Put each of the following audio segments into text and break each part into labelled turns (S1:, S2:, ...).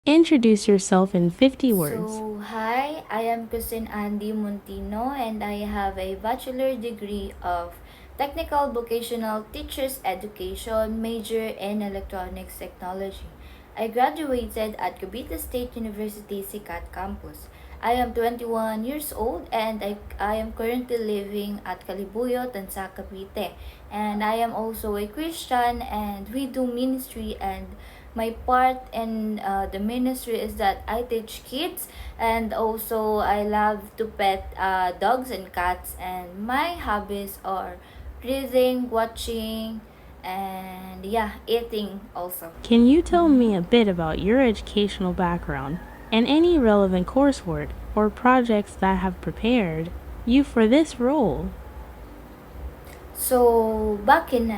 S1: Introduce yourself in 50 words.
S2: Hi, I am Christine Andy Montino and I have a bachelor degree of Technical Vocational Teachers Education major in Electronics Technology. I graduated at Cavite State University Sicat campus. I am 21 years old and I am currently living at Calibuyo, Tansa, Cavite. And I am also a Christian and we do ministry, and my part in the ministry is that I teach kids, and also I love to pet dogs and cats, and my hobbies are reading, watching, and yeah, eating also.
S1: Can you tell me a bit about your educational background and any relevant coursework or projects that have prepared you for this role?
S2: So back in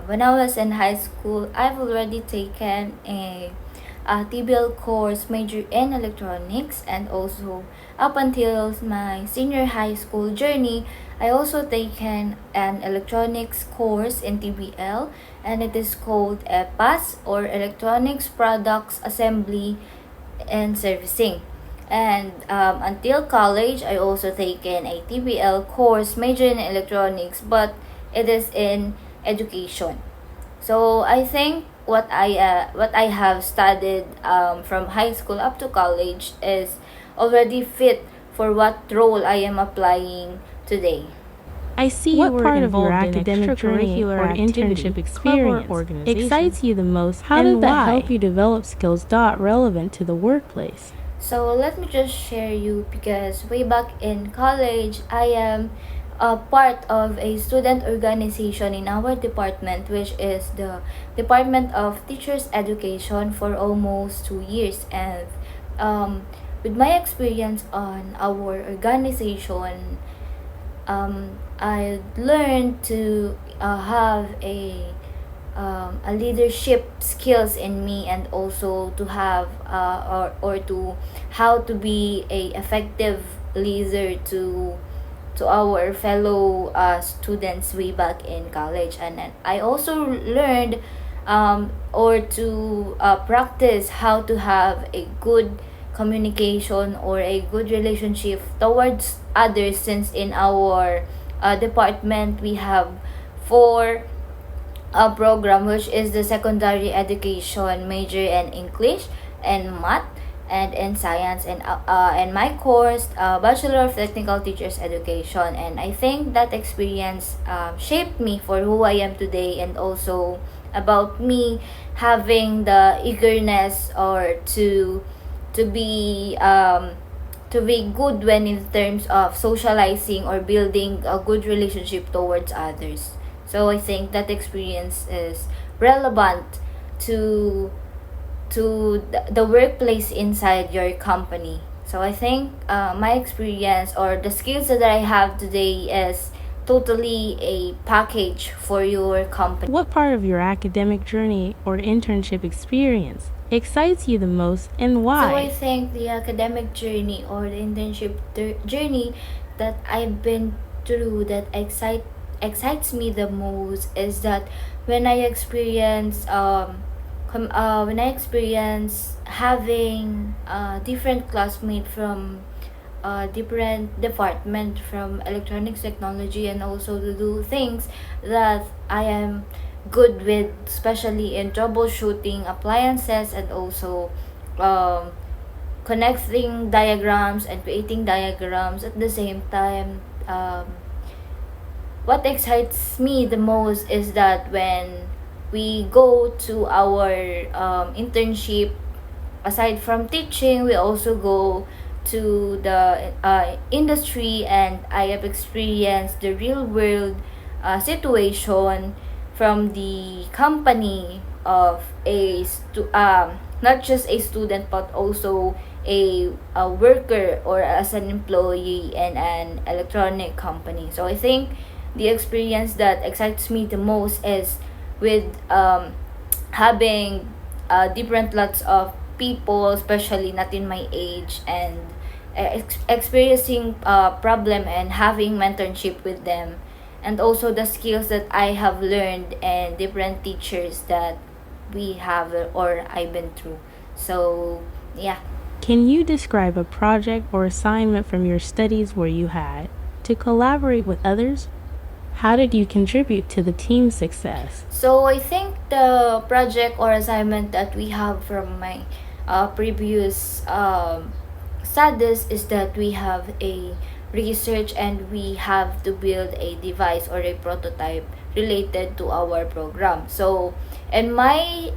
S2: when I was in high school, I've already taken a TBL course major in electronics, and also up until my senior high school journey, I also taken an electronics course in TBL, and it is called EPAS, or Electronics Products Assembly and Servicing. And until college, I also taken a TBL course major in electronics, but it is in education. So I think what I have studied from high school up to college is already fit for what role I am applying today.
S1: I see you were involved in academic journey or internship experience excites you the most. How did that help you develop skills that relevant to the workplace?
S2: So let me just share you, because way back in college, I am a part of a student organization in our department, which is the Department of Teachers Education, for almost 2 years. And um, with my experience on our organization, I learned to have a leadership skills in me, and also to have or to how to be a effective leader to our fellow students way back in college. And then I also learned or to practice how to have a good communication or a good relationship towards others, since in our department we have four program, which is the secondary education major in English and math and in science, and my course bachelor of technical teachers education. And I think that experience shaped me for who I am today, and also about me having the eagerness or to be good when in terms of socializing or building a good relationship towards others. So I think that experience is relevant to the workplace inside your company. So I think my experience or the skills that I have today is totally a package for your company.
S1: What part of your academic journey or internship experience excites you the most and why?
S2: So I think the academic journey or the internship journey that I've been through that excites me the most is that when I experience when I experience having different classmates from different department from electronics technology, and also to do things that I am good with, especially in troubleshooting appliances, and also um, connecting diagrams and creating diagrams at the same time. What excites me the most is that when we go to our internship, aside from teaching, we also go to the industry, and I have experienced the real world situation from the company of not just a student, but also a worker or as an employee in an electronic company. So I think the experience that excites me the most is with having different lots of people, especially not in my age, and experiencing problem and having mentorship with them, and also the skills that I have learned and different teachers that we have or I've been through. So Yeah.
S1: Can you describe a project or assignment from your studies where you had to collaborate with others? How did you contribute to the team's success?
S2: So I think the project or assignment that we have from my previous studies is that we have a research and we have to build a device or a prototype related to our program. So in my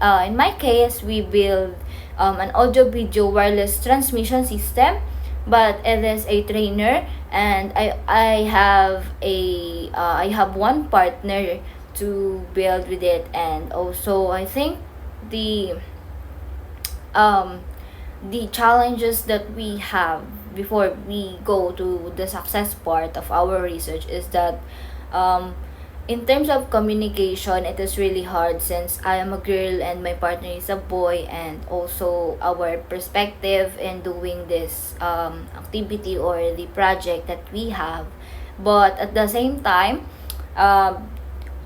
S2: case, we build an audio video wireless transmission system, but it is a trainer, and I have one partner to build with it. And also I think the um the challenges that we have before we go to the success part of our research is that um in terms of communication, it is really hard since I am a girl and my partner is a boy, and also our perspective in doing this activity or the project that we have. But at the same time, um,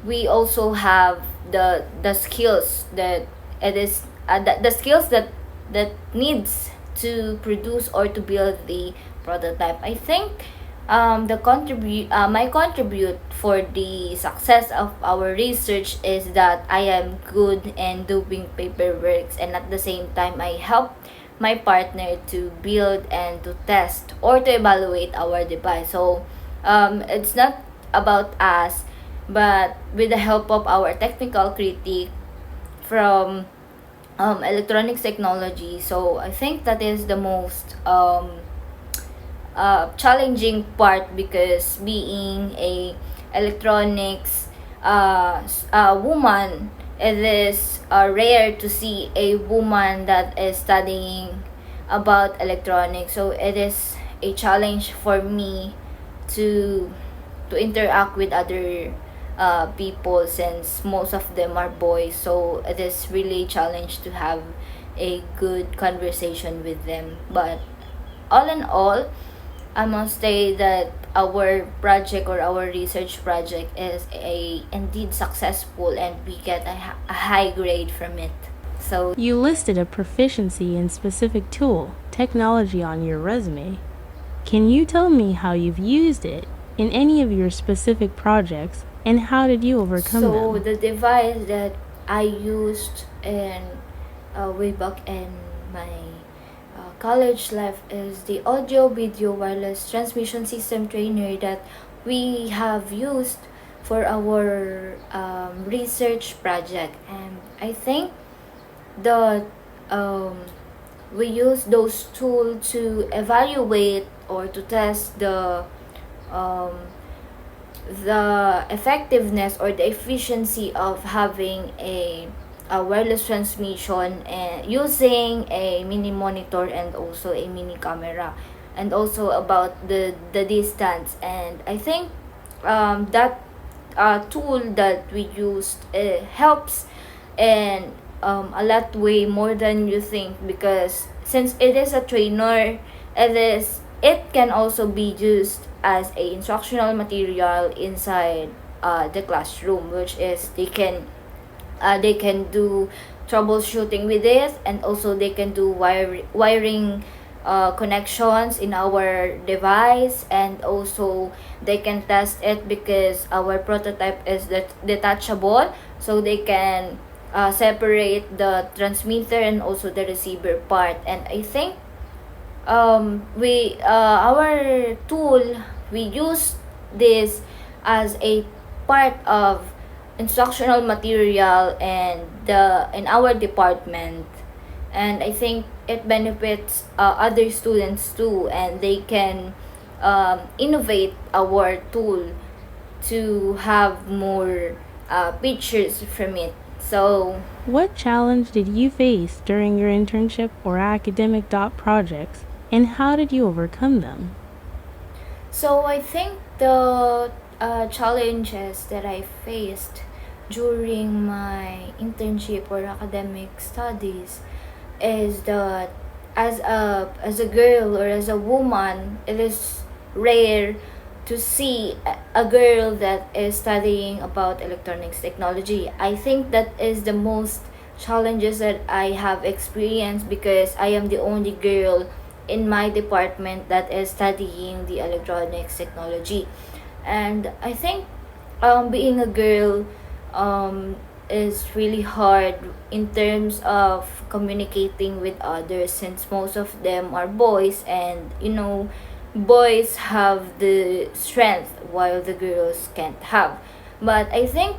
S2: we also have the skills that it is the skills that needs to produce or to build the prototype. I think the contribute my contribute for the success of our research is that I am good in doing paperwork, and at the same time I help my partner to build and to test or to evaluate our device. So it's not about us, but with the help of our technical critic from electronics technology. So I think that is the most challenging part, because being a electronics woman, it is rare to see a woman that is studying about electronics. So it is a challenge for me to interact with other people, since most of them are boys. So it is really a challenge to have a good conversation with them. But all in all, I must say that our project or our research project is a indeed successful, and we get a high grade from it. So
S1: you listed a proficiency in specific tool, technology on your resume. Can you tell me how you've used it in any of your specific projects, and how did you overcome them?
S2: So the device that I used in way back in my college life is the audio video wireless transmission system trainer that we have used for our research project. And I think the we use those tools to evaluate or to test um, the effectiveness or the efficiency of having a wireless transmission, using a mini monitor and also a mini camera, and also about the distance. And I think that tool that we used helps in a lot way more than you think, because since it is a trainer, it can also be used as a instructional material inside the classroom, which is they can do troubleshooting with it, and also they can do wiring connections in our device, and also they can test it because our prototype is detachable, so they can separate the transmitter and also the receiver part. And I think we our tool, we use this as a part of instructional material and the in our department. And I think it benefits other students too, and they can innovate our tool to have more pictures from it. So
S1: what challenge did you face during your internship or academic dot projects, and how did you overcome them?
S2: So I think the challenges that I faced during my internship or academic studies is that as a girl or as a woman, it is rare to see a girl that is studying about electronics technology. I think that is the most challenges that I have experienced because I am the only girl in my department that is studying the electronics technology. And I think being a girl um, is really hard in terms of communicating with others since most of them are boys, and boys have the strength while the girls can't have. But I think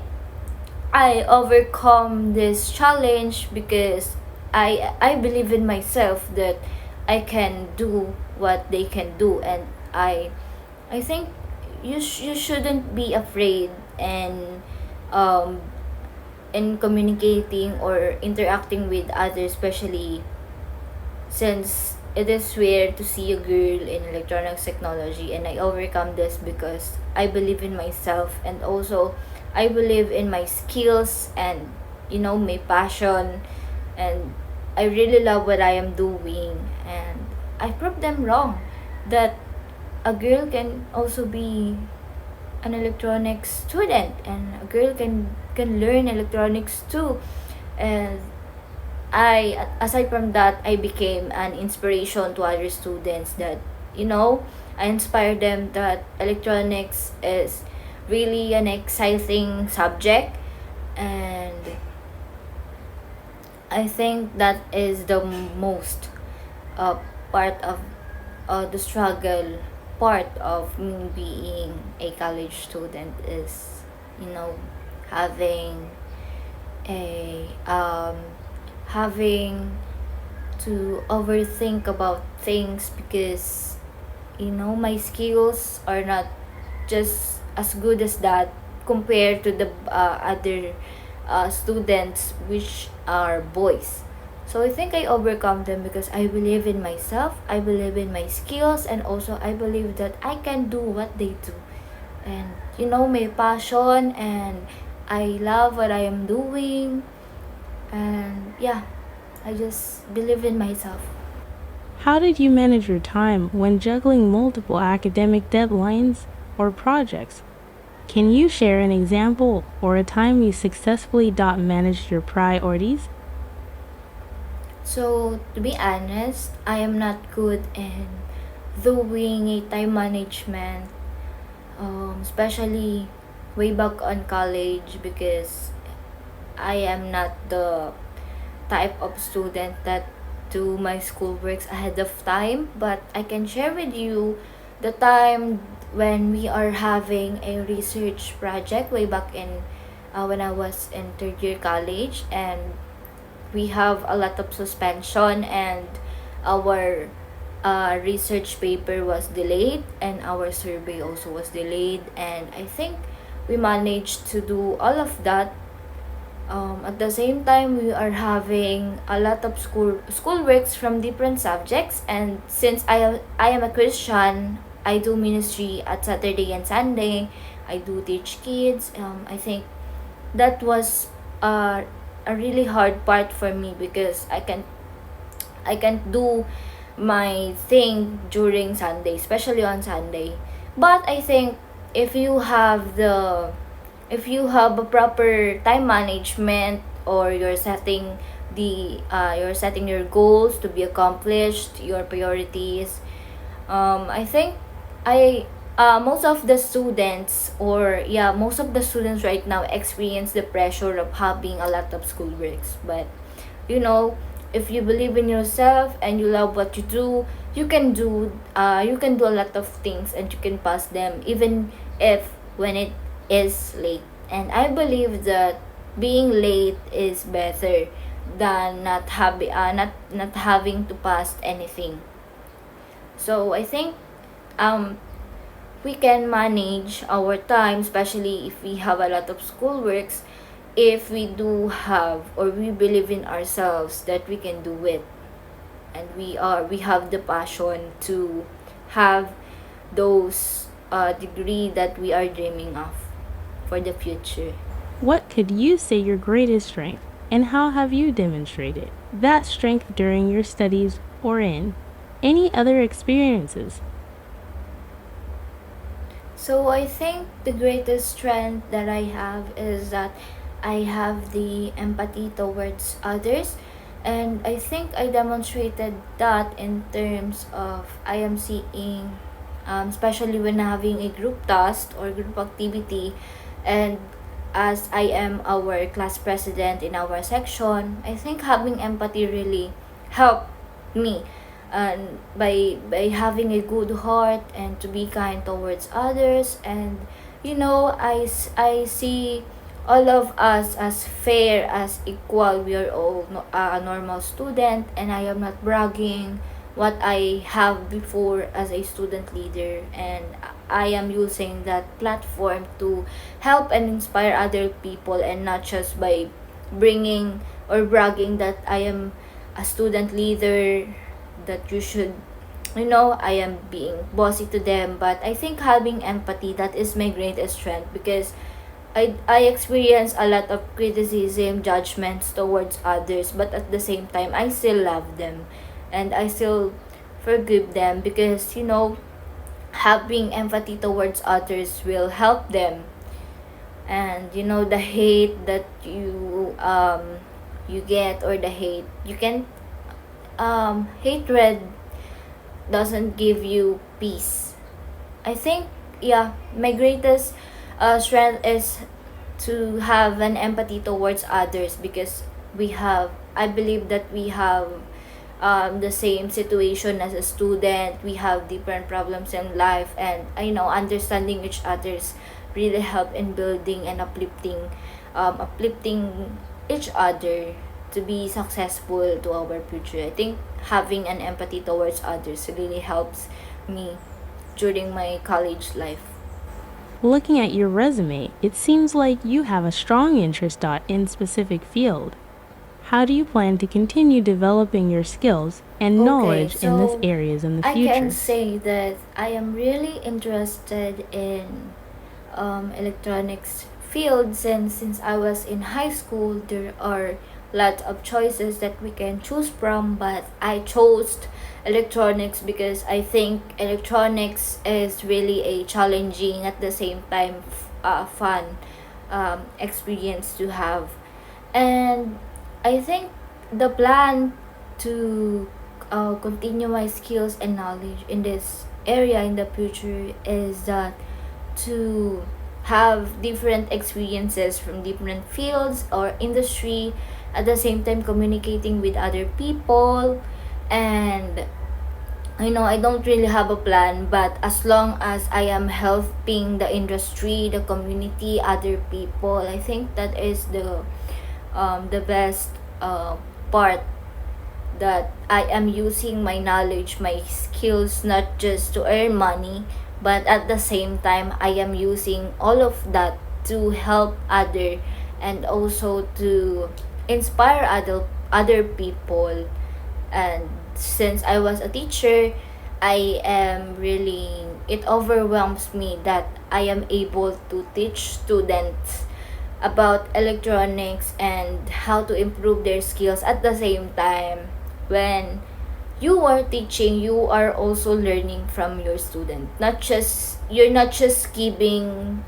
S2: I overcome this challenge because I believe in myself that I can do what they can do. And I think you shouldn't be afraid and um in communicating or interacting with others, especially since it is rare to see a girl in electronics technology. And I overcome this because I believe in myself, and also I believe in my skills and my passion, and I really love what I am doing. And I proved them wrong that a girl can also be an electronics student, and a girl can learn electronics too. And I aside from that, I became an inspiration to other students that I inspire them that electronics is really an exciting subject. And I think that is the most uh, part of the struggle part of me being a college student is you know having a having to overthink about things because my skills are not just as good as that compared to the other students which are boys. So I think I overcome them because I believe in myself, I believe in my skills, and also I believe that I can do what they do. And my passion, and I love what I am doing. And yeah, I just believe in myself.
S1: How did you manage your time when juggling multiple academic deadlines or projects? Can you share an example or a time you successfully dot managed your priorities?
S2: So, to be honest, I am not good in doing a time management, especially way back on college, because I am not the type of student that do my school works ahead of time. But I can share with you the time when we are having a research project way back in when I was in third year college, and we have a lot of suspension, and our research paper was delayed, and our survey also was delayed. And I think we managed to do all of that. At the same time, we are having a lot of school works from different subjects, and since I am a Christian, I do ministry at Saturday and Sunday. I do teach kids. I think that was a really hard part for me because I can't do my thing during Sunday, especially on Sunday. But I think if you have the if you have a proper time management, or you're setting your goals to be accomplished, your priorities, I think I most of the students, or yeah, most of the students right now experience the pressure of having a lot of school works. But you know if you believe in yourself and you love what you do, you can do a lot of things, and you can pass them even if when it is late. And I believe that being late is better than not having to pass anything. So I think um we can manage our time, especially if we have a lot of school works, if we do have, or we believe in ourselves that we can do it, and we have the passion to have those degree that we are dreaming of for the future.
S1: What could you say your greatest strength, and how have you demonstrated that strength during your studies or in any other experiences?
S2: So I think the greatest strength that I have is that I have the empathy towards others, and I think I demonstrated that in terms of I am seeing, especially when having a group task or group activity, and as I am our class president in our section, I think having empathy really helped me, and by having a good heart and to be kind towards others. And I see all of us as fair, as equal. We are all a normal student, and I am not bragging what I have before as a student leader, and I am using that platform to help and inspire other people, and not just by bringing or bragging that I am a student leader, that you should, I am being bossy to them. But I think having empathy, that is my greatest strength, because I experience a lot of criticism, judgments towards others, but at the same time, I still love them, and I still forgive them, because having empathy towards others will help them. And the hate that you get, or the hate you can, hatred doesn't give you peace. I think, yeah, my greatest strength is to have an empathy towards others, because I believe that we have the same situation as a student. We have different problems in life, and understanding each other's really help in building and uplifting each other to be successful to our future. I think having an empathy towards others really helps me during my college life.
S1: Looking at your resume, it seems like you have a strong interest in specific field. How do you plan to continue developing your skills and
S2: Okay,
S1: knowledge in these
S2: so
S1: areas in the
S2: I can
S1: future?
S2: say that I am really interested in electronics field, since I was in high school. There are lot of choices that we can choose from, but I chose electronics because I think electronics is really a challenging, at the same time fun experience to have. And I think the plan to continue my skills and knowledge in this area in the future is that to have different experiences from different fields or industry, at the same time communicating with other people. And I don't really have a plan, but as long as I am helping the industry, the community, other people, I think that is the best part, that I am using my knowledge, my skills, not just to earn money, but at the same time I am using all of that to help other, and also to inspire other people. And since I was a teacher, I am really, it overwhelms me that I am able to teach students about electronics and how to improve their skills. At the same time, when you are teaching, you are also learning from your student. Not just you're not just giving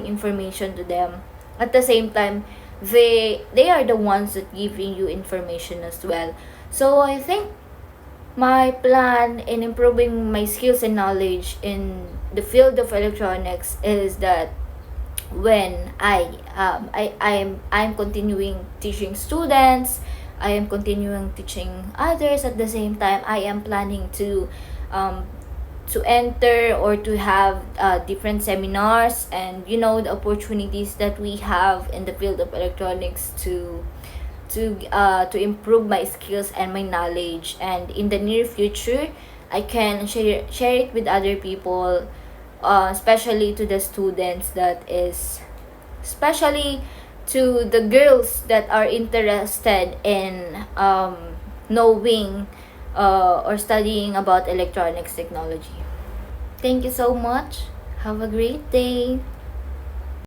S2: information to them. At the same time, they are the ones that giving you information as well. So I think my plan in improving my skills and knowledge in the field of electronics is that when I'm continuing teaching students, I am continuing teaching others. At the same time, I am planning um, to enter or to have different seminars, and the opportunities that we have in the field of electronics to improve my skills and my knowledge. And in the near future, I can share it with other people, especially to the students, that is, especially to the girls that are interested in knowing or studying about electronics technology. Thank you so much. Have a great day.